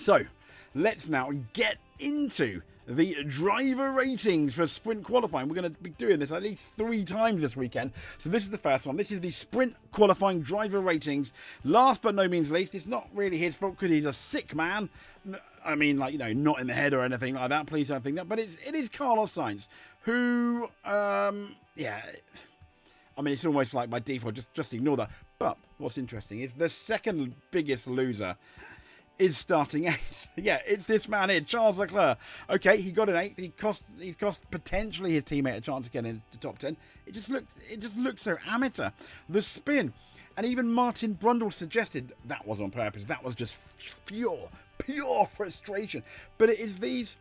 So, let's now get into the driver ratings for sprint qualifying. We're going to be doing this at least 3 times this weekend. So this is the first one. This is the sprint qualifying driver ratings. Last but no means least, it's not really his fault because he's a sick man. I mean, like, you know, not in the head or anything like that. Please don't think that. But it is Carlos Sainz who, yeah, I mean, it's almost like by default, just ignore that. But what's interesting is the second biggest loser is starting 8th. Yeah, it's this man here, Charles Leclerc. Okay, he got an 8th. He's cost potentially his teammate a chance to get into the top 10. It just looks so amateur. The spin, and even Martin Brundle suggested that was on purpose. That was just pure frustration. But it is these.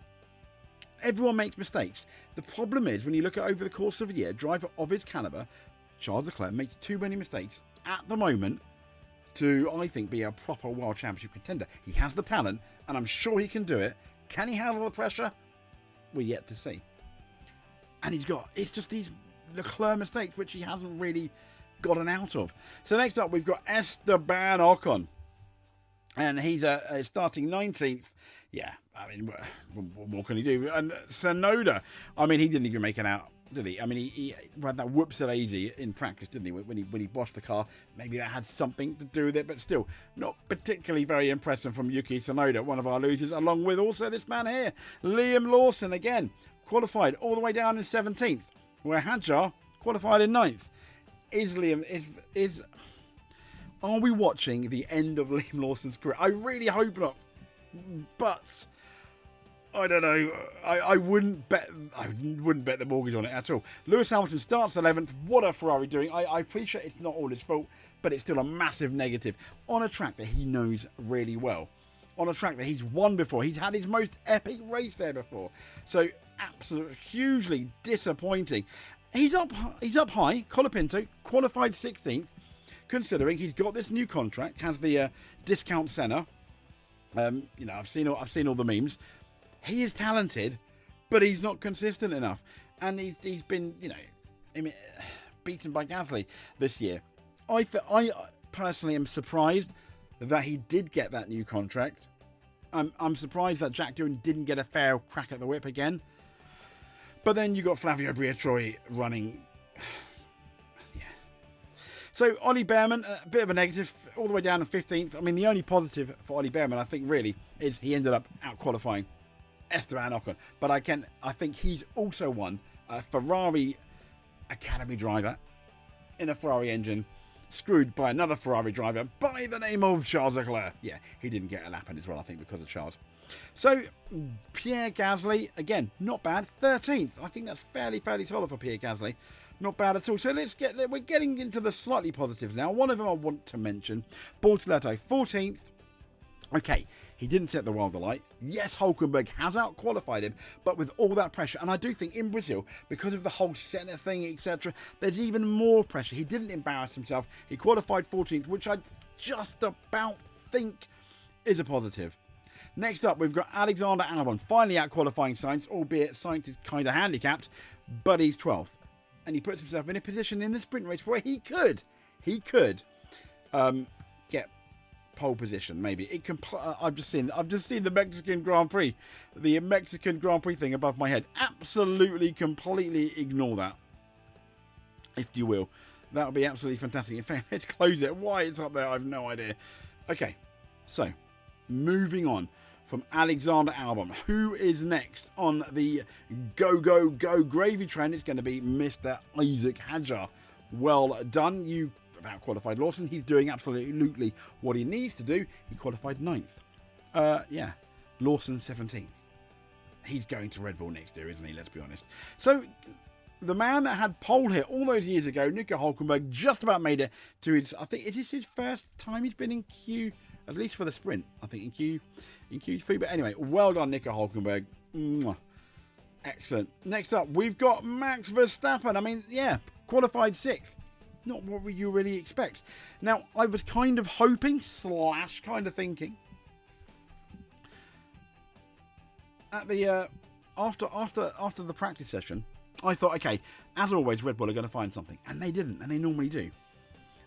Everyone makes mistakes. The problem is when you look at over the course of a year, a driver of his caliber, Charles Leclerc makes too many mistakes at the moment to, I think, be a proper World Championship contender. He has the talent, and I'm sure he can do it. Can he handle the pressure? We're yet to see. And it's just these Leclerc mistakes, which he hasn't really gotten out of. So next up, we've got Esteban Ocon. And he's starting 19th. Yeah, I mean, what can he do? And Tsunoda, I mean, he didn't even make it out, did he? I mean, he had that whoops-a-daisy in practice, didn't he? When he boshed the car, maybe that had something to do with it, but still, not particularly very impressive from Yuki Tsunoda, one of our losers, along with also this man here, Liam Lawson, again, qualified all the way down in 17th, where Hadjar qualified in 9th. Are we watching the end of Liam Lawson's career? I really hope not, but I don't know. I wouldn't bet the mortgage on it at all. Lewis Hamilton starts 11th. What a Ferrari doing. I appreciate it's not all his fault, but it's still a massive negative on a track that he knows really well. On a track that he's won before. He's had his most epic race there before. So absolutely hugely disappointing. He's up high. Colapinto qualified 16th, considering he's got this new contract, has the discount Senna. You know, I've seen all the memes. He is talented, but he's not consistent enough, and he's been, you know, beaten by Gasly this year. I personally am surprised that he did get that new contract. I'm surprised that Jack Doohan didn't get a fair crack at the whip again. But then you got Flavio Briatore running. Yeah. So Ollie Behrman, a bit of a negative, all the way down to 15th. I mean, the only positive for Ollie Behrman, I think, really, is he ended up out qualifying Esteban Ocon. But I think he's also won a Ferrari Academy driver in a Ferrari engine, screwed by another Ferrari driver by the name of Charles Leclerc. Yeah, he didn't get a lap in as well, I think, because of Charles. So, Pierre Gasly, again, not bad, 13th. I think that's fairly solid for Pierre Gasly. Not bad at all. So we're getting into the slightly positives now. One of them I want to mention, Bortoleto, 14th. Okay, he didn't set the world alight. Yes, Hulkenberg has out-qualified him, but with all that pressure, and I do think in Brazil, because of the whole Senna thing, etc., there's even more pressure. He didn't embarrass himself. He qualified 14th, which I just about think is a positive. Next up, we've got Alexander Albon, finally out-qualifying Sainz, albeit Sainz is kind of handicapped, but he's 12th. And he puts himself in a position in the sprint race where he could get pole position, maybe. I've just seen the Mexican Grand Prix, the Mexican Grand Prix thing above my head. Absolutely, completely ignore that, if you will. That would be absolutely fantastic. In fact, let's close it. Why it's up there, I have no idea. Okay, so moving on from Alexander Albon. Who is next on the go gravy train? It's going to be Mr. Isaac Hadjar. Well done. You about qualified Lawson. He's doing absolutely what he needs to do. He qualified 9th. Yeah, Lawson 17th. He's going to Red Bull next year, isn't he? Let's be honest. So the man that had pole here all those years ago, Nico Hulkenberg, just about made it to his, I think, is this his first time he's been in Q, at least for the sprint, I think, in Q3. But anyway, well done, Nico Hulkenberg. Mwah. Excellent. Next up, we've got Max Verstappen. I mean, yeah, qualified 6th. Not what you really expect. Now, I was kind of hoping, / kind of thinking, at the after the practice session, I thought, okay, as always, Red Bull are going to find something, and they didn't, and they normally do.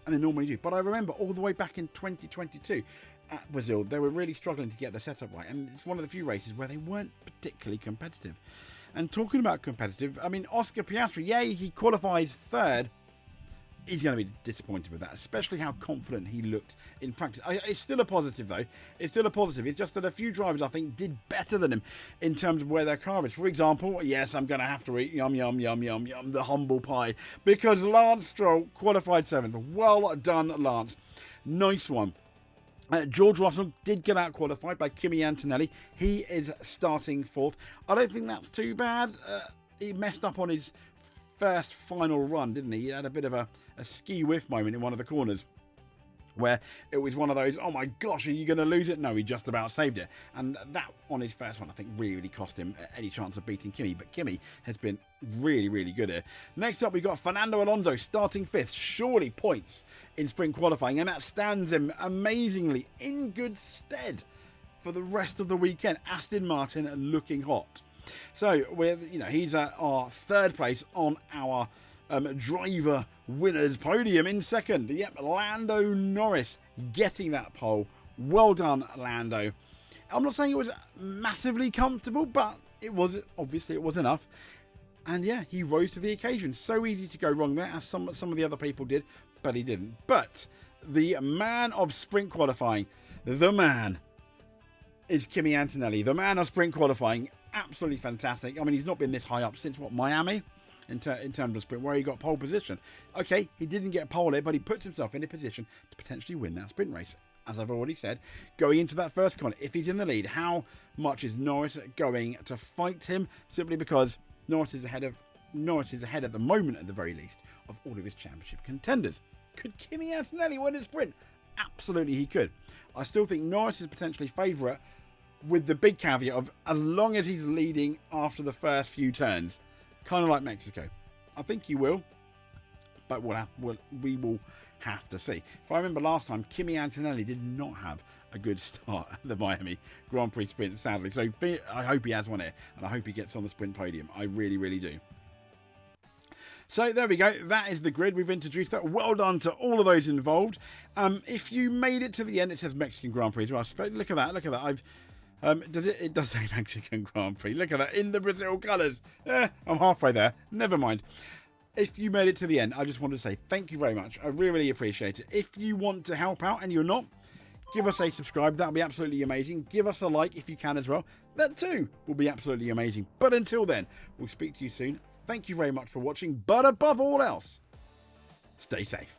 But I remember all the way back in 2022, at Brazil, they were really struggling to get the setup right, and it's one of the few races where they weren't particularly competitive. And talking about competitive, I mean, Oscar Piastri, yeah, he qualifies third. He's going to be disappointed with that, especially how confident he looked in practice. It's still a positive, though. It's still a positive. It's just that a few drivers, I think, did better than him in terms of where their car is. For example, yes, I'm going to have to eat yum, yum, yum, yum, yum, the humble pie, because Lance Stroll qualified 7th. Well done, Lance. Nice one. George Russell did get out qualified by Kimi Antonelli. He is starting 4th. I don't think that's too bad. He messed up on his first final run, didn't he? He had a bit of a ski whiff moment in one of the corners where it was one of those, oh my gosh, are you going to lose it? No, he just about saved it. And that on his first one, I think, really cost him any chance of beating Kimi. But Kimi has been really, really good here. Next up, we've got Fernando Alonso starting 5th. Surely points in sprint qualifying. And that stands him amazingly in good stead for the rest of the weekend. Aston Martin looking hot. So, he's at our 3rd place on our driver winners podium. In 2nd, yep, Lando Norris getting that pole. Well done, Lando. I'm not saying it was massively comfortable, but it was enough. And yeah, he rose to the occasion. So easy to go wrong there, as some of the other people did, but he didn't. But the man of sprint qualifying, the man is Kimi Antonelli, the man of sprint qualifying. Absolutely fantastic. I mean, he's not been this high up since, Miami? In terms of sprint, where he got pole position. Okay, he didn't get pole here, but he puts himself in a position to potentially win that sprint race. As I've already said, going into that first corner, if he's in the lead, how much is Norris going to fight him? Simply because Norris is ahead at the moment, at the very least, of all of his championship contenders. Could Kimi Antonelli win a sprint? Absolutely he could. I still think Norris is potentially favourite, with the big caveat of as long as he's leading after the first few turns. Kind of like Mexico. I think he will, but we will have to see. If I remember last time, Kimi Antonelli did not have a good start at the Miami Grand Prix sprint, sadly. So I hope he has one here, and I hope he gets on the sprint podium. I really, really do. So there we go. That is the grid. We've introduced that. Well done to all of those involved. If you made it to the end, it says Mexican Grand Prix as well. Look at that. Look at that. It does say Mexican Grand Prix. Look at that, in the Brazil colours. I'm halfway there. Never mind. If you made it to the end, I just wanted to say thank you very much. I really, really appreciate it. If you want to help out and you're not, give us a subscribe. That'll be absolutely amazing. Give us a like if you can as well. That too will be absolutely amazing. But until then, we'll speak to you soon. Thank you very much for watching. But above all else, stay safe.